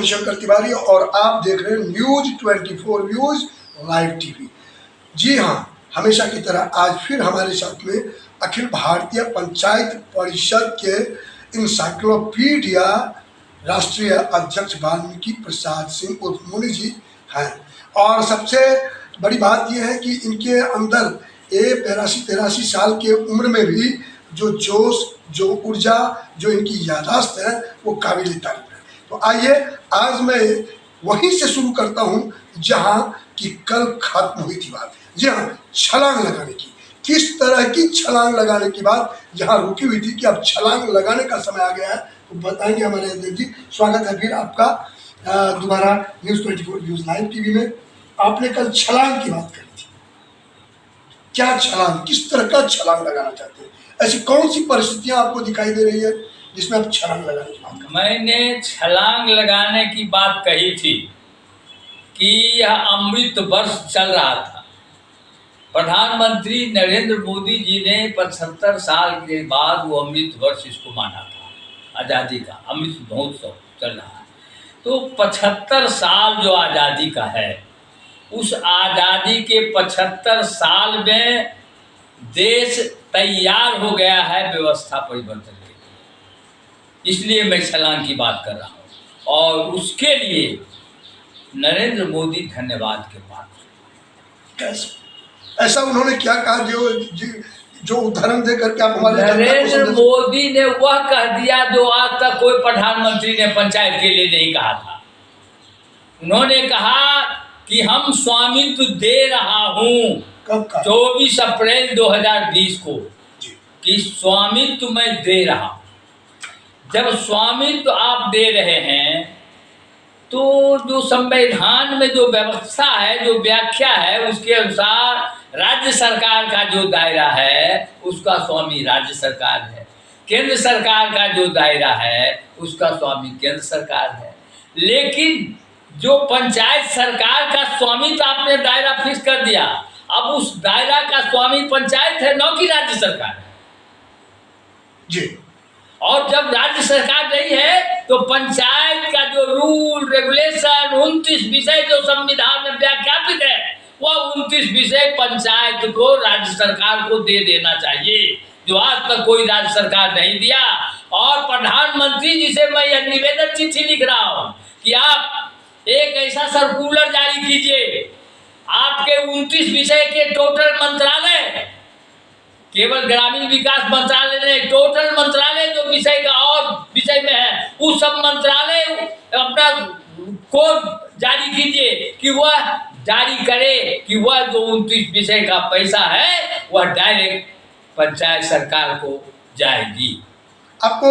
मणिशंकर तिवारी और आप देख रहे हैं न्यूज 24 न्यूज लाइव टीवी। जी हाँ, हमेशा की तरह आज फिर हमारे साथ में अखिल भारतीय पंचायत परिषद के इंसाइक्लोपीडिया राष्ट्रीय अध्यक्ष वाल्मीकि प्रसाद सिंह उर्फ मुनि जी हैं। और सबसे बड़ी बात यह है कि इनके अंदर 82-83 साल के उम्र में भी जो जोश, जो ऊर्जा, जो इनकी याददाश्त है वो काबिल तारीफ है। तो आइए आज मैं वहीं से शुरू करता हूँ जहाँ की कल खत्म हुई थी बात। जी हाँ, छलांग लगाने की। किस तरह की छलांग लगाने की बात जहाँ रुकी हुई थी कि अब छलांग लगाने का समय आ गया है, तो बताएंगे हमारे अध्यक्ष जी। स्वागत है फिर आपका दोबारा न्यूज 24 न्यूज लाइव टीवी में। आपने कल छलांग की बात करी थी, क्या छलांग, किस तरह का छलांग लगाना चाहते हैं? ऐसी कौन सी परिस्थितियां आपको दिखाई दे रही है जिसमें आप छलांग लगाने की बात करें? मैंने छलांग लगाने की बात कही थी कि यह अमृत वर्ष चल रहा था। प्रधानमंत्री नरेंद्र मोदी जी ने 75 साल के बाद वो अमृत वर्ष इसको माना था, आज़ादी का अमृत महोत्सव चल रहा है। तो 75 साल जो आज़ादी का है, उस आज़ादी के 75 साल में देश तैयार हो गया है व्यवस्था परिवर्तन के लिए। इसलिए मैं छलांग की बात कर रहा हूँ और उसके लिए नरेंद्र मोदी धन्यवाद के पात्र। ऐसा उन्होंने क्या कहा जो उदाहरण देकर के आप हमारे नरेंद्र मोदी ने वह कह दिया जो आज तक कोई प्रधानमंत्री ने पंचायत के लिए नहीं कहा था। उन्होंने कहा कि हम स्वामित्व दे रहा हूँ 24 अप्रैल 2020 को कि स्वामित्व मैं दे रहा हूँ। जब स्वामित्व आप दे रहे हैं तो जो संविधान में जो व्यवस्था है, जो व्याख्या है, उसके अनुसार राज्य सरकार का जो दायरा है उसका स्वामी राज्य सरकार है, केंद्र सरकार का जो दायरा है उसका स्वामी केंद्र सरकार है। लेकिन जो पंचायत सरकार का स्वामित्व आपने दायरा फिक्स कर दिया, अब उस दायरा का स्वामी पंचायत है, न कि राज्य सरकार है जी। और जब राज्य सरकार नहीं है तो पंचायत का जो रूल रेगुलेशन 29 विषय जो संविधान में व्याख्यापित है, वह 29 विषय पंचायत को राज्य सरकार को दे देना चाहिए, जो आज तक कोई राज्य सरकार नहीं दिया। और प्रधानमंत्री जी से मैं यह निवेदन चिट्ठी लिख रहा हूँ कि आप एक ऐसा सर्कुलर जारी कीजिए, आपके 29 विषय के टोटल मंत्रालय, केवल ग्रामीण विकास मंत्रालय नहीं, टोटल मंत्रालय जो विषय का और विषय में है, उस सब मंत्रालय अपना कोड जारी कीजिए कि वह जारी करे कि वह जो 29 विषय का पैसा है वह डायरेक्ट पंचायत सरकार को जाएगी। आपको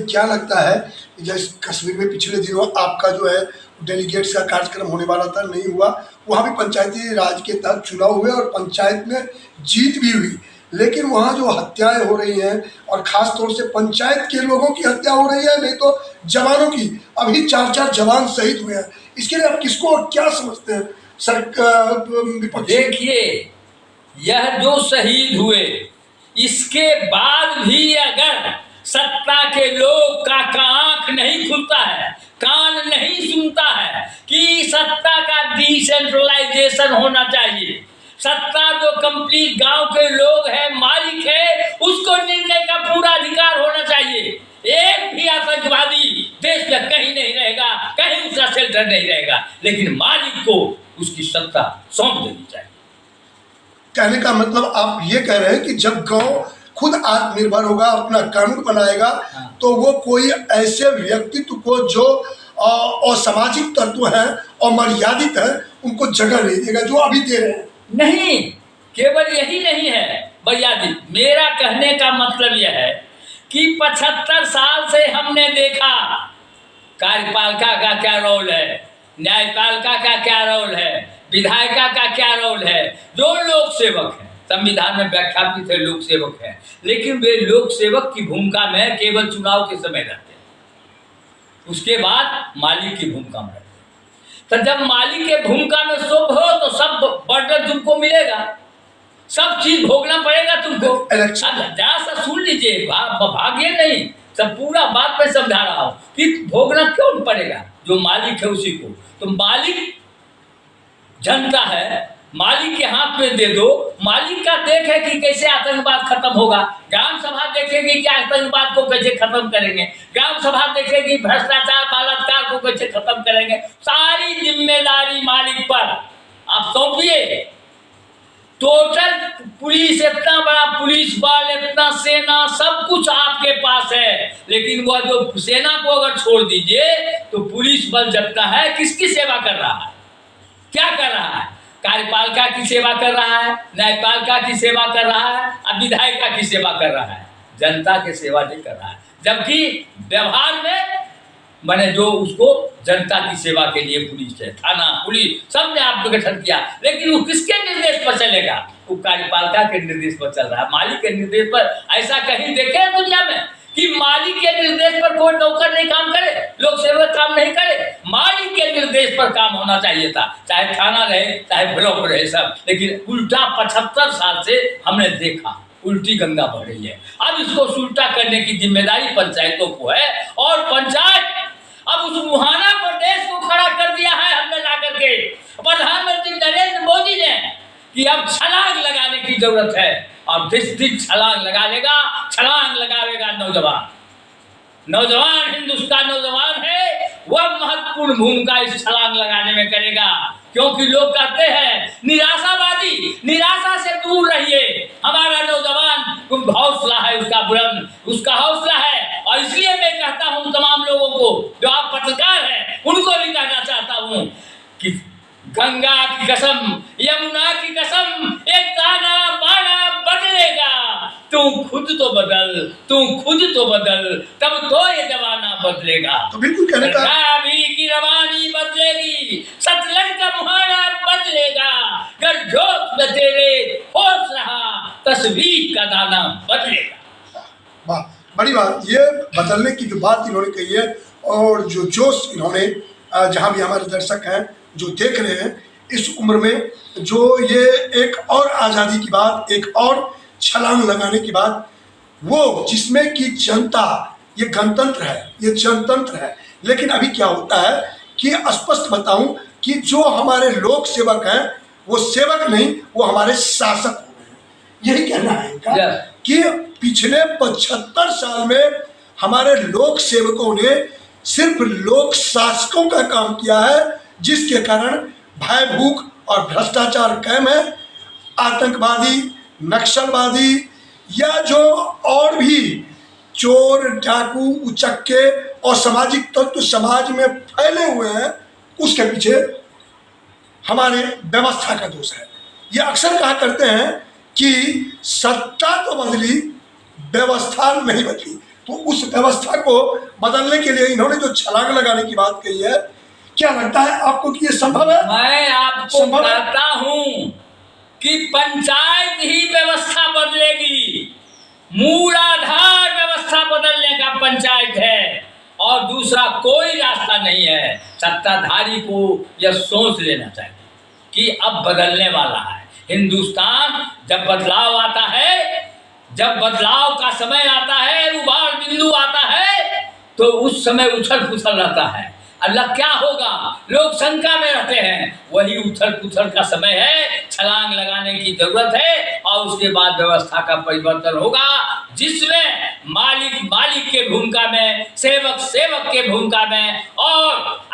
क्या लगता है, जैसे कश्मीर में पिछले दिनों आपका जो है डेलीगेट्स का कार्यक्रम होने वाला था, नहीं हुआ, वहाँ भी पंचायती राज के तहत चुनाव हुए और पंचायत में जीत भी हुई, लेकिन वहाँ जो हत्याएं हो रही हैं और ख़ास तौर से पंचायत के लोगों की हत्या हो रही है, नहीं तो जवानों की, अभी 4 जवान शहीद हुए हैं। इसके लिए आप किसको और क्या समझते हैं? देखिए, यह जो शहीद हुए, इसके बाद भी अगर सत्ता के लोग का आंख नहीं खुलता है, कान नहीं सुनता है कि सत्ता का डिसेंट्रलाइजेशन होना चाहिए, सत्ता जो कंप्लीट गांव के लोग हैं, मालिक है, उसको निर्णय का पूरा अधिकार होना चाहिए। एक भी आतंकवादी देश में कहीं नहीं रहेगा, कहीं उसका शेल्टर नहीं रहेगा, लेकिन मालिक को उसकी सत्ता सौंप देनी चाहिए। कहने का मतलब आप ये कह रहे हैं कि जब गांव खुद आत्मनिर्भर होगा, अपना कानून बनाएगा, तो वो कोई ऐसे व्यक्तित्व को जो असामाजिक तत्व हैं और मर्यादित है उनको जगह नहीं देगा जो अभी दे रहे हैं। नहीं, केवल यही नहीं है मर्यादित। मेरा कहने का मतलब यह है कि 75 साल से हमने देखा कार्यपालिका का क्या रोल है, न्यायपालिका का क्या रोल है, विधायिका का क्या रोल है। जो लोक सेवक है, संविधान में व्याख्यापित है लोक सेवक है, लेकिन वे लोक सेवक की भूमिका में केवल चुनाव के समय रहते हैं, उसके बाद मालिक की भूमिका में रहते हैं। तो जब मालिक के भूमिका में शुभ हो तो सब बर्डन तुमको मिलेगा, सब चीज भोगना पड़ेगा तुमको। जरा सा सुन लीजिए, भाग्य नहीं, सब पूरा बात में समझा रहा हूँ कि भोगना क्यों पड़ेगा। जो मालिक है उसी को। तो मालिक जनता है, मालिक के हाथ में दे दो, मालिक का देखे कि कैसे आतंकवाद खत्म होगा। ग्राम सभा देखेगी कि आतंकवाद को कैसे खत्म करेंगे, ग्राम सभा देखेगी भ्रष्टाचार बलात्कार को कैसे खत्म करेंगे। सारी जिम्मेदारी मालिक पर आप सौंपिए। टोटल पुलिस, इतना बड़ा पुलिस बल, इतना सेना, सब कुछ आपके पास है, लेकिन वह जो सेना को अगर छोड़ दीजिए तो पुलिस बल जितना है किसकी सेवा कर रहा है, क्या कर रहा है? कार्यपालिका की सेवा कर रहा है, न्यायपालिका की सेवा कर रहा है, अब विधायिका की सेवा कर रहा है, जनता की सेवा नहीं कर रहा है। जबकि व्यवहार में मैंने जो उसको जनता की सेवा के लिए पुलिस है, थाना पुलिस सब ने आप गठन किया, लेकिन वो किसके निर्देश पर चलेगा? वो कार्यपालिका के निर्देश पर चल रहा है, मालिक के निर्देश पर। ऐसा कहीं देखे हैं दुनिया में कि मालिक के निर्देश पर कोई नौकर नहीं काम करे, लोक सेवक काम नहीं करे? मालिक के निर्देश पर काम होना चाहिए था, चाहे थाना रहे चाहे ब्लॉक रहे सब। लेकिन उल्टा 75 साल से हमने देखा उल्टी गंगा बह रही है। अब इसको उल्टा करने की जिम्मेदारी पंचायतों को है, और पंचायत अब उस मुहाना प्रदेश को खड़ा कर दिया है हमने ला करके प्रधानमंत्री नरेंद्र मोदी ने कि अब छलांग लगाने की जरूरत है। और जिस दिन छलांग लगा लेगा, छलांग लगावेगा नौजवान। नौजवान हिंदुस्तान नौजवान है, वह महत्वपूर्ण भूमिका इस छलांग लगाने में करेगा। क्योंकि लोग कहते हैं निराशावादी, निराशा से दूर रहिए। हमारा नौजवान हौसला है, उसका बुलंद, उसका हौसला है। और इसलिए मैं कहता हूं तमाम लोगों को, जो आप पत्रकार हैं उनको भी कहना चाहता हूं कि गंगा की कसम, यमुना की कसम, एक दाना बाना बदलेगा। तू खुद तो बदल, तू खुद तो बदल, तब तो ये जमाना बदलेगा। तो बिल्कुल कहने का रावी की रवानी बदलेगी, सतलज का मुहाना बदलेगा। कर जोश में तेरे होश रहा, तस्वीर का दाना बदलेगा। वाह, बड़ी बात। ये बदलने की जो बात इन्होंने कही है, और जो जोश इन्होंने, जहाँ भी हमारे दर्शक हैं जो देख रहे हैं, इस उम्र में जो ये एक और आज़ादी की बात, एक और छलांग लगाने की बात, वो जिसमें कि जनता, ये गणतंत्र है, ये जनतंत्र है। लेकिन अभी क्या होता है कि स्पष्ट बताऊं कि जो हमारे लोक सेवक हैं वो सेवक नहीं, वो हमारे शासक हो गए हैं। यही कहना है इनका कि पिछले 75 साल में हमारे लोक सेवकों ने सिर्फ लोक शासकों का काम किया है, जिसके कारण भय, भूख और भ्रष्टाचार कायम है। आतंकवादी, नक्सलवादी या जो और भी चोर, डाकू, उचक्के और सामाजिक तत्व समाज में फैले हुए हैं, उसके पीछे हमारे व्यवस्था का दोष है। ये अक्सर कहा करते हैं कि सत्ता तो बदली, व्यवस्था नहीं बदली। तो उस व्यवस्था को बदलने के लिए इन्होंने जो छलांग लगाने की बात कही है, क्या लगता है आपको कि ये संभव है? मैं आपको कहता हूं कि पंचायत ही व्यवस्था बदलेगी। मूल आधार व्यवस्था बदलने का पंचायत है, और दूसरा कोई रास्ता नहीं है। सत्ताधारी को यह सोच लेना चाहिए कि अब बदलने वाला है हिंदुस्तान। जब बदलाव आता है, जब बदलाव का समय आता है, उबार बिंदु आता है, तो उस समय उछल पुछल रहता है। अल्लाह क्या होगा, लोग शंका में रहते हैं। वही उछल पुछल का समय है, छलांग लगाने की जरूरत है, और उसके बाद व्यवस्था का परिवर्तन होगा, जिसमें मालिक के भूमिका में, सेवक के भूमिका में। और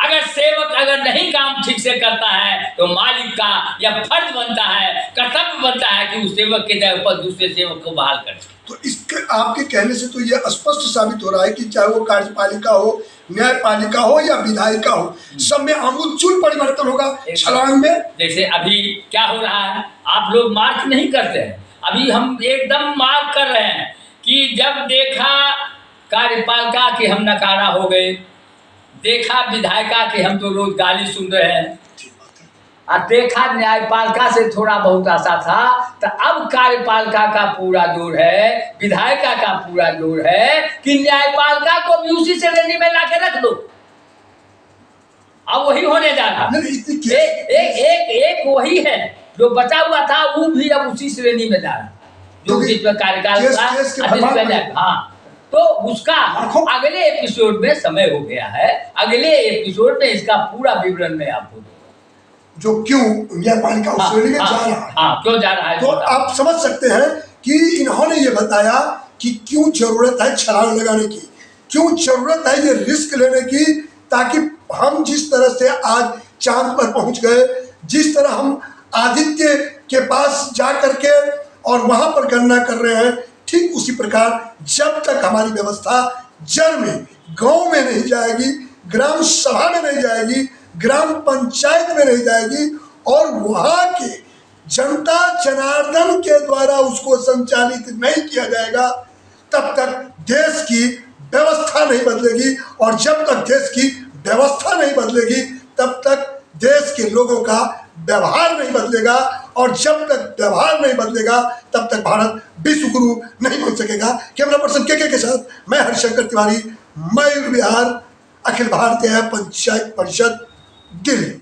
अगर नहीं काम ठीक से करता है तो मालिक का यह फर्ज बनता है, कर्तव्य बनता है कि उस सेवक के जगह पर दूसरे सेवक को बहाल करे। तो इसके आपके कहने से तो यह स्पष्ट साबित हो रहा है कि चाहे वो कार्यपालिका हो, न्यायपालिका हो या विधायिका हो, सब में आमूलचूल परिवर्तन होगा छलांग में। जैसे अभी क्या हो रहा है, आप लोग मार्क नहीं करते हैं, अभी हम एकदम मार्क कर रहे हैं कि जब देखा कार्यपालिका के हम नकारा हो गए, देखा विधायिका के हम तो रोज गाली सुन रहे हैं, और देखा न्यायपालिका से थोड़ा बहुत आशा था, तो अब कार्यपालिका का पूरा जोर है, विधायिका का पूरा जोर है कि न्यायपालिका को भी उसी श्रेणी में लाके रख दो। अब वही होने जा रहा, एक वही है जो बचा हुआ था, वो भी अब उसी श्रेणी में जा रहा, जो जिसमें कार्यकाल था। हाँ, तो उसका लाखों- अगले एपिसोड में समय हो गया है, अगले एपिसोड में इसका पूरा विवरण मैं आपको दूंगा। जो क्यों न्यायपालिका उस श्रेणी में जा रहा है। हाँ, क्यों जा रहा है तो आप समझ सकते हैं कि इन्होंने ये बताया कि क्यों जरूरत है छलांग लगाने की, क्यों जरूरत है ये रिस्क लेने की, ताकि हम जिस तरह से आज चांद पर पहुंच गए, जिस तरह हम आदित्य के पास जा करके और वहां पर गणना कर रहे हैं, ठीक उसी प्रकार जब तक हमारी व्यवस्था जड़ में, गांव में नहीं जाएगी, ग्राम सभा में नहीं जाएगी, ग्राम पंचायत में नहीं जाएगी और वहां के जनता जनार्दन के द्वारा उसको संचालित नहीं किया जाएगा, तब तक देश की व्यवस्था नहीं बदलेगी। और जब तक देश की व्यवस्था नहीं बदलेगी तब तक देश के लोगों का व्यवहार नहीं बदलेगा, और जब तक व्यवहार नहीं बदलेगा तब तक भारत विश्व गुरु नहीं बन सकेगा। कैमरा पर्सन के साथ मैं हरिशंकर तिवारी, मयूर विहार, अखिल भारतीय पंचायत परिषद, दिल्ली।